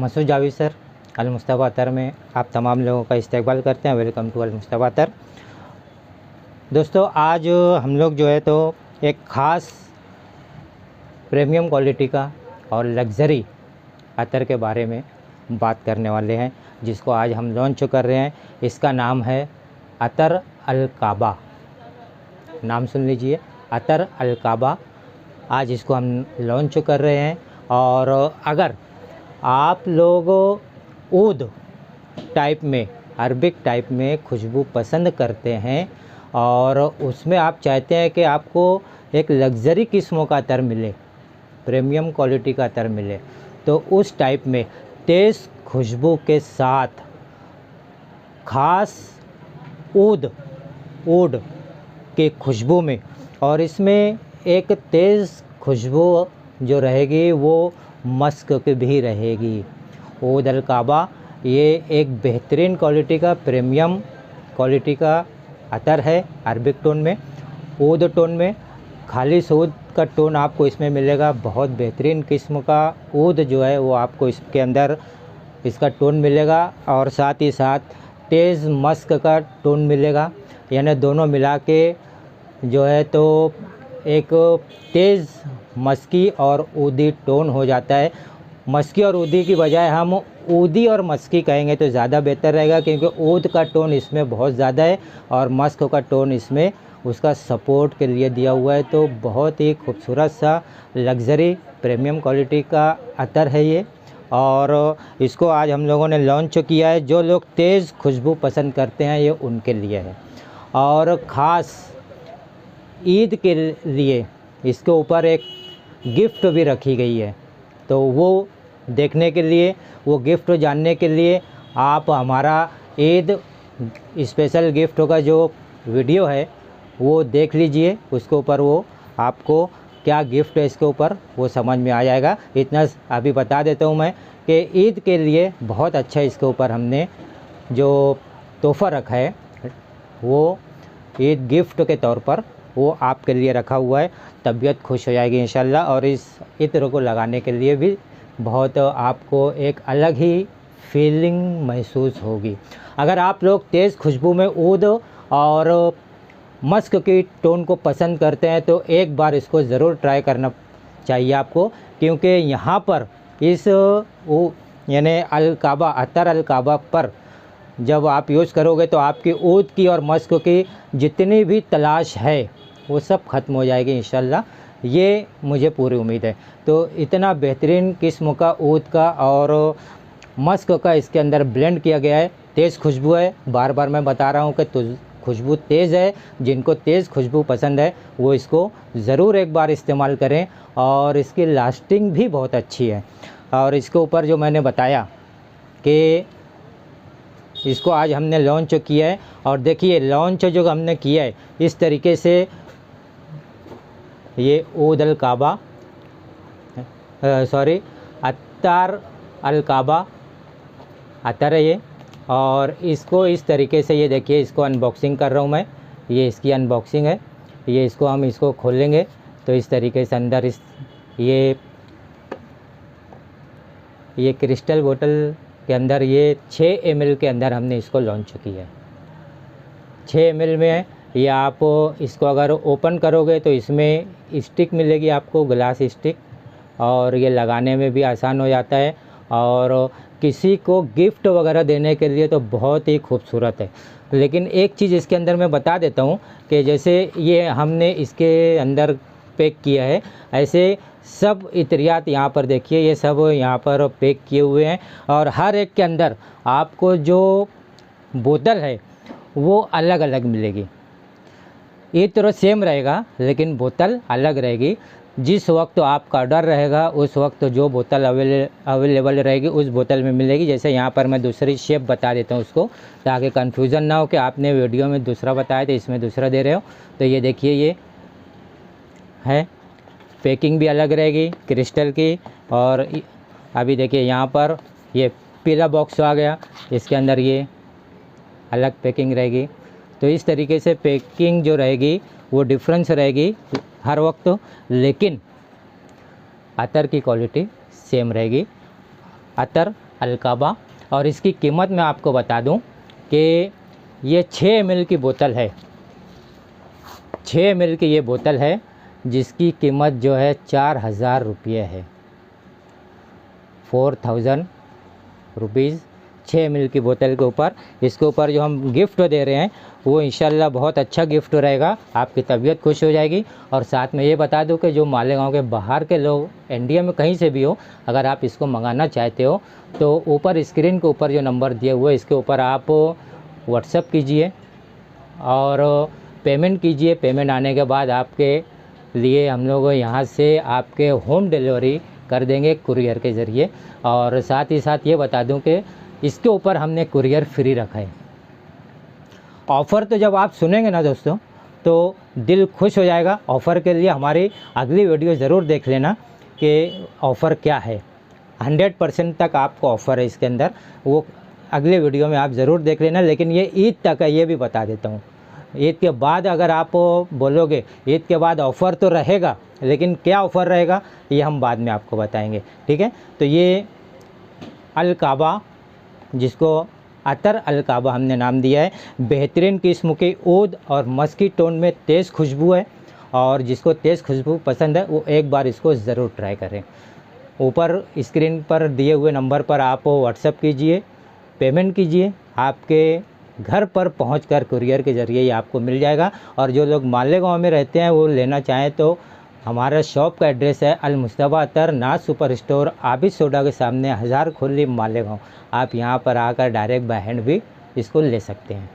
Masood Javed sir अल मुस्तफ़ा अतर में आप तमाम लोगों का इस्तकबाल करते हैं। वेलकम टू अल मुस्तफ़ा अतर। दोस्तों, आज हम लोग जो है तो एक ख़ास प्रीमियम क्वालिटी का और लग्ज़री अतर के बारे में बात करने वाले हैं, जिसको आज हम लॉन्च कर रहे हैं। इसका नाम है अतर अल काबा। नाम सुन लीजिए, अतर अल काबा। आज इसको हम लॉन्च कर रहे हैं। और अगर आप लोग ऊद टाइप में, अरबिक टाइप में खुशबू पसंद करते हैं और उसमें आप चाहते हैं कि आपको एक लग्ज़री किस्मों का अतर मिले, प्रीमियम क्वालिटी का अतर मिले, तो उस टाइप में तेज़ खुशबू के साथ ख़ास ऊद की खुशबू में, और इसमें एक तेज़ खुशबू जो रहेगी वो मस्क की भी रहेगी। ऊद अल काबा ये एक बेहतरीन क्वालिटी का, प्रीमियम क्वालिटी का अतर है। अरबिक टोन में, ऊद टोन में, खालिस ऊद का टोन आपको इसमें मिलेगा। बहुत बेहतरीन किस्म का ऊद जो है वो आपको इसके अंदर इसका टोन मिलेगा, और साथ ही साथ तेज़ मस्क का टोन मिलेगा। यानी दोनों मिला के जो है तो एक तेज़ मस्की और ऊदी टोन हो जाता है। मस्की और ऊदी की बजाय हम ऊदी और मस्की कहेंगे तो ज़्यादा बेहतर रहेगा, क्योंकि ऊद का टोन इसमें बहुत ज़्यादा है और मस्क का टोन इसमें उसका सपोर्ट के लिए दिया हुआ है। तो बहुत ही खूबसूरत सा लग्ज़री प्रीमियम क्वालिटी का अतर है ये, और इसको आज हम लोगों ने लॉन्च किया है। जो लोग तेज़ खुशबू पसंद करते हैं ये उनके लिए है। और ख़ास ईद के लिए इसके ऊपर एक गिफ्ट भी रखी गई है, तो वो देखने के लिए, वो गिफ्ट जानने के लिए आप हमारा ईद स्पेशल गिफ्ट का जो वीडियो है वो देख लीजिए। उसके ऊपर वो आपको क्या गिफ्ट है इसके ऊपर वो समझ में आ जाएगा। इतना अभी बता देता हूँ मैं कि ईद के लिए बहुत अच्छा इसके ऊपर हमने जो तोहफ़ा रखा है वो ईद गिफ्ट के तौर पर वो आपके लिए रखा हुआ है। तबीयत खुश हो जाएगी इंशाल्लाह, और इस इत्र को लगाने के लिए भी बहुत आपको एक अलग ही फीलिंग महसूस होगी। अगर आप लोग तेज़ खुशबू में ऊद और मस्क की टोन को पसंद करते हैं तो एक बार इसको ज़रूर ट्राई करना चाहिए आपको, क्योंकि यहाँ पर इस यानी अल काबा, अतर अल काबा पर जब आप यूज़ करोगे तो आपकी ऊद की और मस्क की जितनी भी तलाश है वो सब ख़त्म हो जाएगी इंशाल्लाह। ये मुझे पूरी उम्मीद है। तो इतना बेहतरीन किस्म का ऊद का और मस्क का इसके अंदर ब्लेंड किया गया है। तेज़ खुशबू है, बार बार मैं बता रहा हूँ कि खुशबू तेज़ है। जिनको तेज़ खुशबू पसंद है वो इसको ज़रूर एक बार इस्तेमाल करें, और इसकी लास्टिंग भी बहुत अच्छी है। और इसके ऊपर जो मैंने बताया कि इसको आज हमने लॉन्च किया है, और देखिए लॉन्च जो हमने किया है इस तरीके से, ये ऊद अल काबा अतर अल काबा अतर है ये, और इसको इस तरीके से, ये देखिए इसको अनबॉक्सिंग कर रहा हूँ मैं। ये इसकी अनबॉक्सिंग है। ये इसको हम इसको खोलेंगे तो इस तरीके से अंदर ये क्रिस्टल बोतल के अंदर ये 6 ml के अंदर हमने इसको लॉन्च किया है। 6 ml में है ये। आप इसको अगर ओपन करोगे तो इसमें स्टिक मिलेगी आपको, ग्लास स्टिक, और ये लगाने में भी आसान हो जाता है, और किसी को गिफ्ट वगैरह देने के लिए तो बहुत ही खूबसूरत है। लेकिन एक चीज़ इसके अंदर मैं बता देता हूँ कि जैसे ये हमने इसके अंदर पैक किया है, ऐसे सब इत्रियात यहाँ पर देखिए, ये सब यहाँ पर पैक किए हुए हैं, और हर एक के अंदर आपको जो बोतल है वो अलग अलग मिलेगी। इत्र सेम रहेगा लेकिन बोतल अलग रहेगी। जिस वक्त आपका ऑर्डर रहेगा उस वक्त जो बोतल अवेलेबल रहेगी उस बोतल में मिलेगी। जैसे यहाँ पर मैं दूसरी शेप बता देता हूँ उसको, ताकि कन्फ्यूज़न ना हो कि आपने वीडियो में दूसरा बताया तो इसमें दूसरा दे रहे हो। तो ये देखिए, ये है, पैकिंग भी अलग रहेगी क्रिस्टल की। और अभी देखिए यहाँ पर ये पीला बॉक्स आ गया, इसके अंदर ये अलग पैकिंग रहेगी। तो इस तरीके से पैकिंग जो रहेगी वो डिफरेंस रहेगी हर वक्त, लेकिन अतर की क्वालिटी सेम रहेगी। अतर अलकाबा। और इसकी कीमत मैं आपको बता दूं कि ये 6 ml की बोतल है, 6 ml की ये बोतल है, जिसकी कीमत जो है 4000 रुपये है, 4000 रुपीज़ 6 ml की बोतल के ऊपर। इसके ऊपर जो हम गिफ्ट दे रहे हैं वो इंशाल्लाह बहुत अच्छा गिफ्ट रहेगा, आपकी तबीयत खुश हो जाएगी। और साथ में ये बता दूं कि जो मालेगांव के बाहर के लोग, इंडिया में कहीं से भी हो, अगर आप इसको मंगाना चाहते हो तो ऊपर स्क्रीन के ऊपर जो नंबर दिए हुए इसके ऊपर आप व्हाट्सएप कीजिए और पेमेंट कीजिए। पेमेंट आने के बाद आपके लिए हम लोग यहाँ से आपके होम डिलीवरी कर देंगे कुरियर के ज़रिए। और साथ ही साथ ये बता दूं कि इसके ऊपर हमने कुरियर फ्री रखा है। ऑफ़र तो जब आप सुनेंगे ना दोस्तों तो दिल खुश हो जाएगा। ऑफ़र के लिए हमारी अगली वीडियो ज़रूर देख लेना कि ऑफ़र क्या है। 100% तक आपको ऑफ़र है इसके अंदर, वो अगले वीडियो में आप ज़रूर देख लेना। लेकिन ये ईद तक है, ये भी बता देता हूँ। ईद के बाद अगर आप बोलोगे ईद के बाद ऑफ़र तो रहेगा, लेकिन क्या ऑफ़र रहेगा ये हम बाद में आपको बताएंगे, ठीक है। तो ये अलकाबा, जिसको अतर अलकाबा हमने नाम दिया है, बेहतरीन किस्म के ऊद और मस्की टोन में तेज़ खुशबू है। और जिसको तेज़ खुशबू पसंद है वो एक बार इसको ज़रूर ट्राई करें। ऊपर स्क्रीन पर दिए हुए नंबर पर आप व्हाट्सएप कीजिए, पेमेंट कीजिए, आपके घर पर पहुंचकर कुरियर के ज़रिए ये आपको मिल जाएगा। और जो लोग मालेगांव में रहते हैं वो लेना चाहें तो हमारा शॉप का एड्रेस है अल मुस्तफ़ा अतर नाज सुपर स्टोर, आबिद सोडा के सामने, हज़ार खुली, मालेगांव। आप यहां पर आकर डायरेक्ट बाय हैंड भी इसको ले सकते हैं।